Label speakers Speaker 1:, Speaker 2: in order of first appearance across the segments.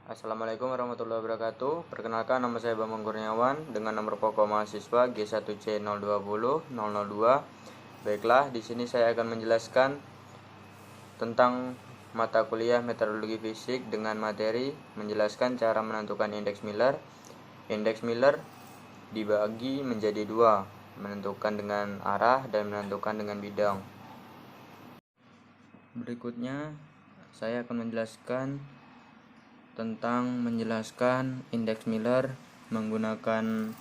Speaker 1: Assalamualaikum warahmatullahi wabarakatuh. Perkenalkan, nama saya Bambang Kurniawan dengan nomor pokok mahasiswa G1C020-002. Baiklah, di sini saya akan menjelaskan tentang mata kuliah Meteorologi Fisik dengan materi menjelaskan cara menentukan indeks Miller. Indeks Miller dibagi menjadi dua, menentukan dengan arah dan menentukan dengan bidang. Berikutnya saya akan menjelaskan tentang indeks Miller menggunakan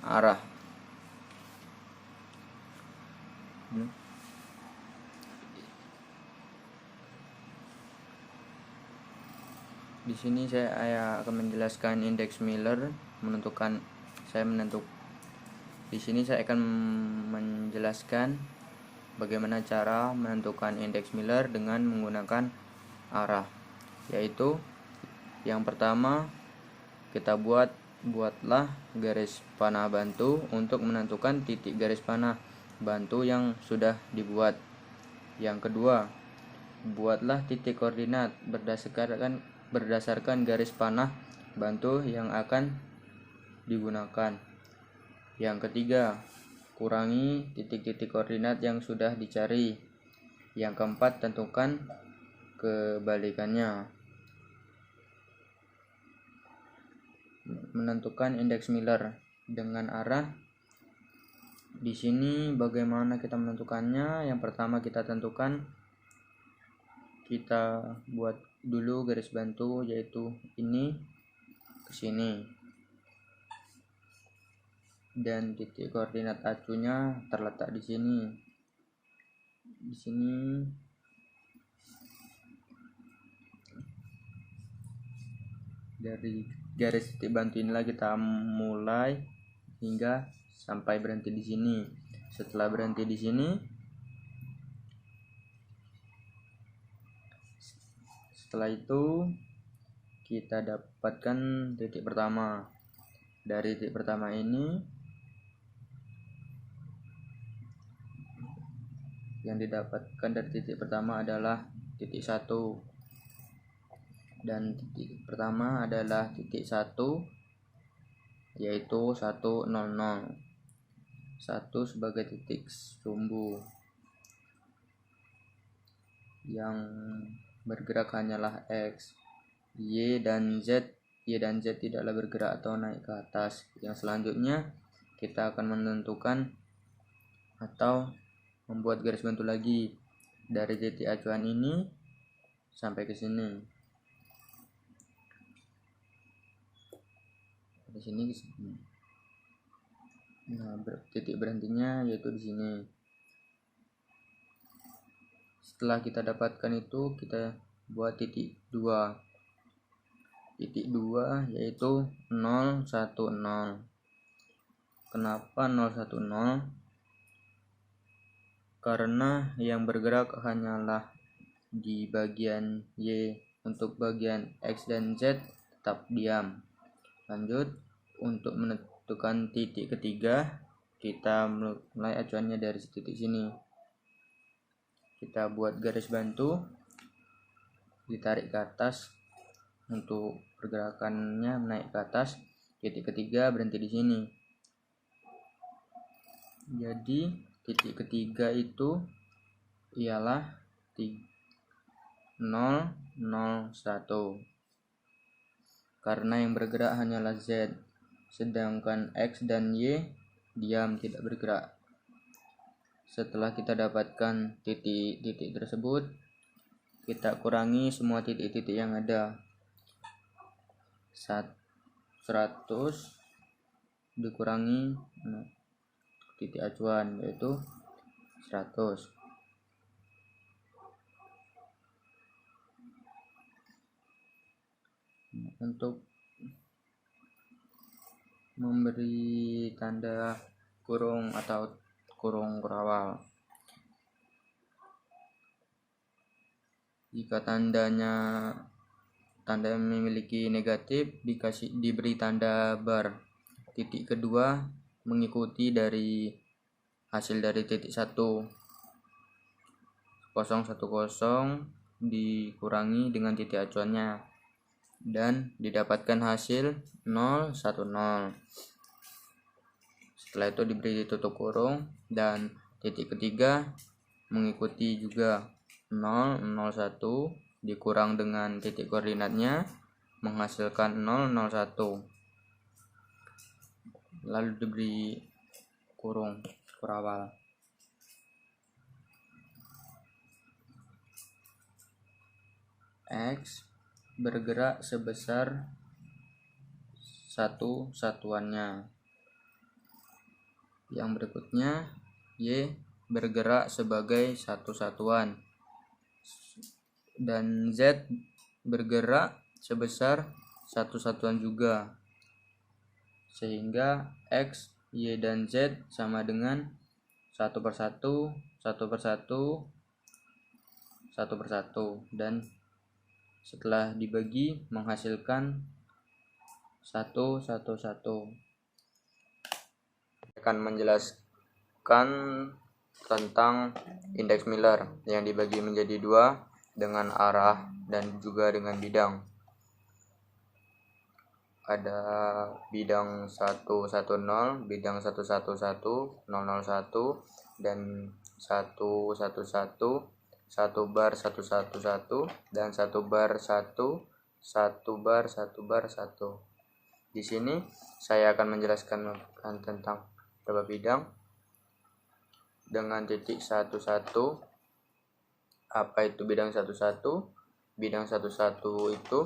Speaker 1: arah. Di sini saya akan menjelaskan indeks Miller Di sini saya akan menjelaskan bagaimana cara menentukan indeks Miller dengan menggunakan arah, yaitu yang pertama kita buatlah garis panah bantu untuk menentukan titik garis panah bantu yang sudah dibuat. Yang kedua, buatlah titik koordinat berdasarkan garis panah bantu yang akan digunakan. Yang ketiga, kurangi titik-titik koordinat yang sudah dicari. Yang keempat, tentukan kebalikannya. Menentukan indeks Miller dengan arah. Di sini bagaimana kita menentukannya? Yang pertama kita buat dulu garis bantu, yaitu ini ke sini, dan titik koordinat acunya terletak di sini. Dari garis titik bantu inilah kita mulai hingga sampai berhenti di sini. Setelah berhenti di sini, setelah itu kita dapatkan titik pertama. Dari titik pertama ini yang didapatkan dari titik pertama adalah titik 1, dan titik pertama adalah titik 1, yaitu 100. 1 sebagai titik sumbu yang bergerak hanyalah X. Y dan Z tidaklah bergerak atau naik ke atas. Yang selanjutnya kita akan menentukan atau membuat garis bantu lagi dari titik acuan ini sampai ke sini. Di sini. Nah, titik berhentinya yaitu di sini. Setelah kita dapatkan itu, kita buat titik 2. Titik 2 yaitu 010. Kenapa 010? Karena yang bergerak hanyalah di bagian Y. Untuk bagian X dan Z tetap diam. Lanjut, untuk menentukan titik ketiga, kita mulai acuannya dari titik sini. Kita buat garis bantu, ditarik ke atas untuk pergerakannya naik ke atas. Titik ketiga berhenti di sini. Jadi titik ketiga itu ialah 001, karena yang bergerak hanyalah Z, sedangkan X dan Y diam, tidak bergerak. Setelah kita dapatkan titik-titik tersebut, kita kurangi semua titik-titik yang ada. 100 dikurangi titik acuan, yaitu 100. Untuk memberi tanda kurung atau kurung kurawal, jika tanda memiliki negatif, diberi tanda bar. Titik kedua mengikuti dari hasil dari titik 1. 010 dikurangi dengan titik acuannya. dan didapatkan hasil 0, 1, 0. Setelah itu diberi tutup kurung dan titik ketiga mengikuti juga 0, 0, 1 dikurang dengan titik koordinatnya menghasilkan 0, 0, 1. Lalu diberi kurung kurawal. X bergerak sebesar 1 satuannya. Yang berikutnya Y bergerak sebagai 1 satuan dan Z bergerak sebesar 1 satuan juga, sehingga X, Y, dan Z sama dengan 1 per 1, 1 per 1, 1 per 1, dan setelah dibagi menghasilkan 1, 1, 1. Akan menjelaskan tentang indeks Miller yang dibagi menjadi 2 dengan arah dan juga dengan bidang. Ada bidang 110, bidang 111, 001, dan 111, 1 bar 111, dan 1 bar 1, 1 bar 1 bar 1. Di sini saya akan menjelaskan tentang beberapa bidang dengan titik 11. Apa itu bidang 11? Bidang 11 itu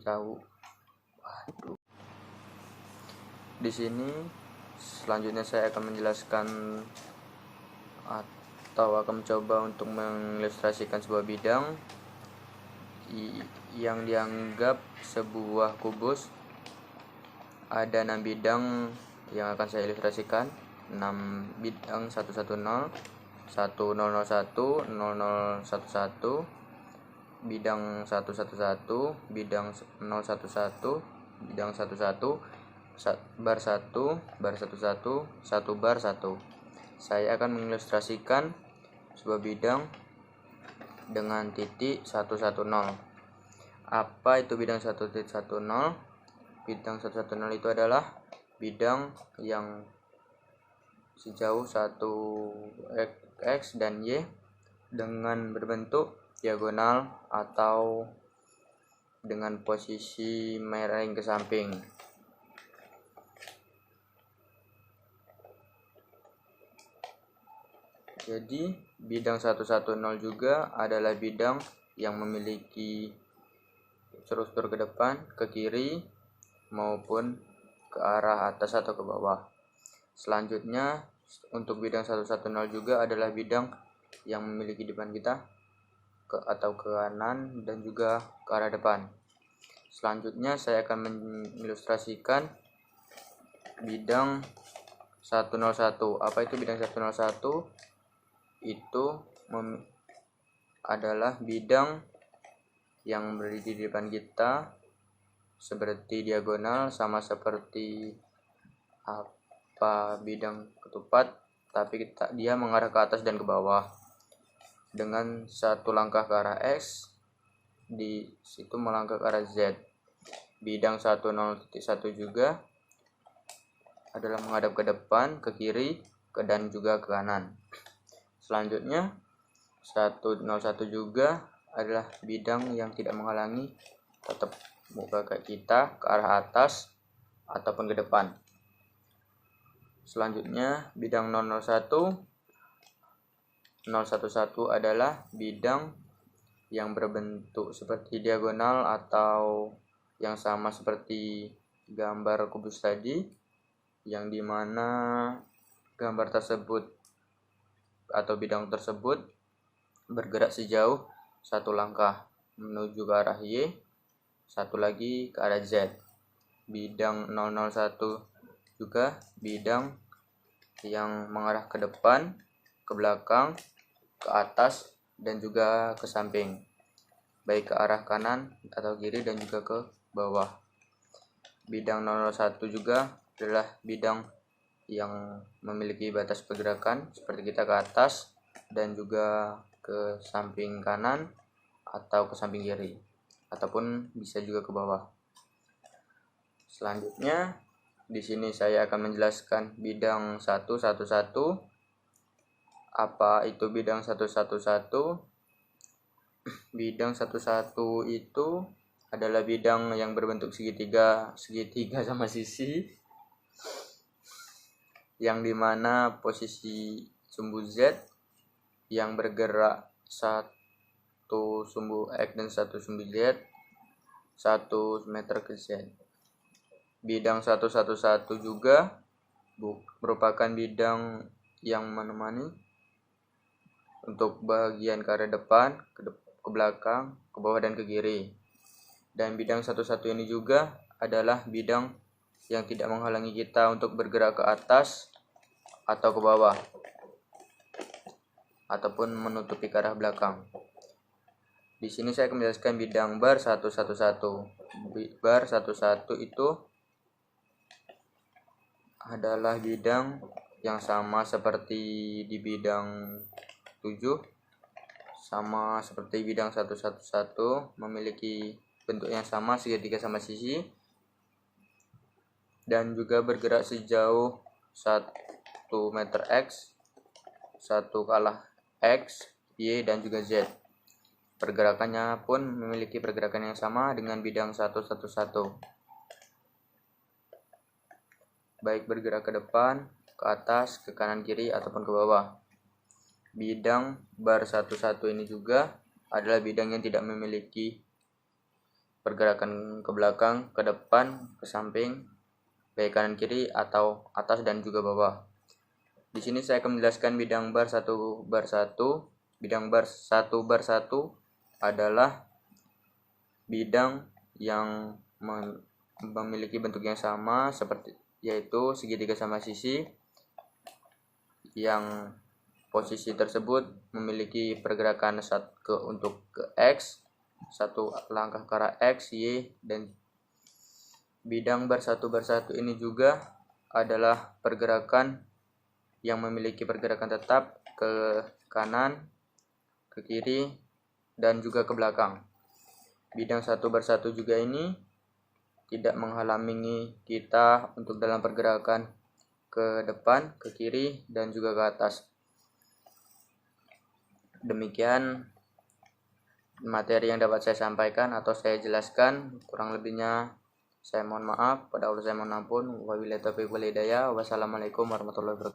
Speaker 1: tahu. Di sini selanjutnya saya akan menjelaskan atau akan mencoba untuk mengilustrasikan sebuah bidang yang dianggap sebuah kubus. Ada 6 bidang yang akan saya ilustrasikan. 6 bidang 110, 1001, 0011, bidang 111, bidang 011, bidang 11, bar 1, bar 11, 1 bar 1. Saya akan mengilustrasikan sebuah bidang dengan titik 110. Apa itu bidang 110? Bidang 110 itu adalah bidang yang sejauh 1 X dan Y dengan berbentuk diagonal atau dengan posisi miring ke samping. Jadi bidang 110 juga adalah bidang yang memiliki struktur ke depan, ke kiri, maupun ke arah atas atau ke bawah. Selanjutnya untuk bidang 110 juga adalah bidang yang memiliki depan kita atau ke kanan dan juga ke arah depan. Selanjutnya saya akan mengilustrasikan bidang 101. Apa itu bidang 101? Itu adalah bidang yang berdiri di depan kita seperti diagonal, sama seperti bidang ketupat, tapi dia mengarah ke atas dan ke bawah dengan 1 langkah ke arah X, di situ melangkah ke arah Z. Bidang 10.1 juga adalah menghadap ke depan, ke kiri, dan juga ke kanan. Selanjutnya 101 juga adalah bidang yang tidak menghalangi, tetap muka kita ke arah atas ataupun ke depan. Selanjutnya bidang 001 adalah bidang yang berbentuk seperti diagonal atau yang sama seperti gambar kubus tadi, yang dimana gambar tersebut atau bidang tersebut bergerak sejauh 1 langkah menuju ke arah Y, 1 lagi ke arah Z. Bidang 001 juga bidang yang mengarah ke depan, ke belakang, ke atas, dan juga ke samping, baik ke arah kanan atau kiri dan juga ke bawah. Bidang 001 juga adalah bidang yang memiliki batas pergerakan seperti kita ke atas dan juga ke samping kanan atau ke samping kiri, ataupun bisa juga ke bawah. Selanjutnya di sini saya akan menjelaskan bidang 111. Apa itu bidang 111? Bidang 11 itu adalah bidang yang berbentuk segitiga sama sisi, yang dimana posisi sumbu Z yang bergerak satu sumbu X dan satu sumbu Z 1 meter ke Z. Bidang 111 juga merupakan bidang yang menemani untuk bagian ke arah depan, ke belakang, ke bawah, dan ke kiri. Dan bidang 11 ini juga adalah bidang yang tidak menghalangi kita untuk bergerak ke atas atau ke bawah, ataupun menutupi ke arah belakang. Di sini saya akan menjelaskan bidang bar 111. Bar 11 itu adalah bidang yang sama seperti di bidang 7, sama seperti bidang 111, memiliki bentuk yang sama, segitiga sama sisi, dan juga bergerak sejauh 1 meter X, 1 kalah X, Y, dan juga Z. Pergerakannya pun memiliki pergerakan yang sama dengan bidang 111, baik bergerak ke depan, ke atas, ke kanan kiri, ataupun ke bawah. Bidang bar 11 ini juga adalah bidang yang tidak memiliki pergerakan ke belakang, ke depan, ke samping, baik kanan kiri atau atas dan juga bawah. Di sini saya akan menjelaskan bidang bar 1 bar 1. Bidang bar 1 bar 1 adalah bidang yang memiliki bentuk yang sama, seperti yaitu segitiga sama sisi, yang posisi tersebut memiliki pergerakan untuk ke X, 1 langkah ke arah X, Y, dan bidang bar 1 bar 1 ini juga adalah pergerakan yang memiliki pergerakan tetap ke kanan, ke kiri, dan juga ke belakang. Bidang 1 bar 1 juga ini tidak menghalangi kita untuk dalam pergerakan ke depan, ke kiri, dan juga ke atas. Demikian materi yang dapat saya sampaikan atau saya jelaskan. Kurang lebihnya saya mohon maaf. Pada Allah saya mohon ampun. Wabillahi taufiq wal hidayah. Wassalamualaikum warahmatullahi wabarakatuh.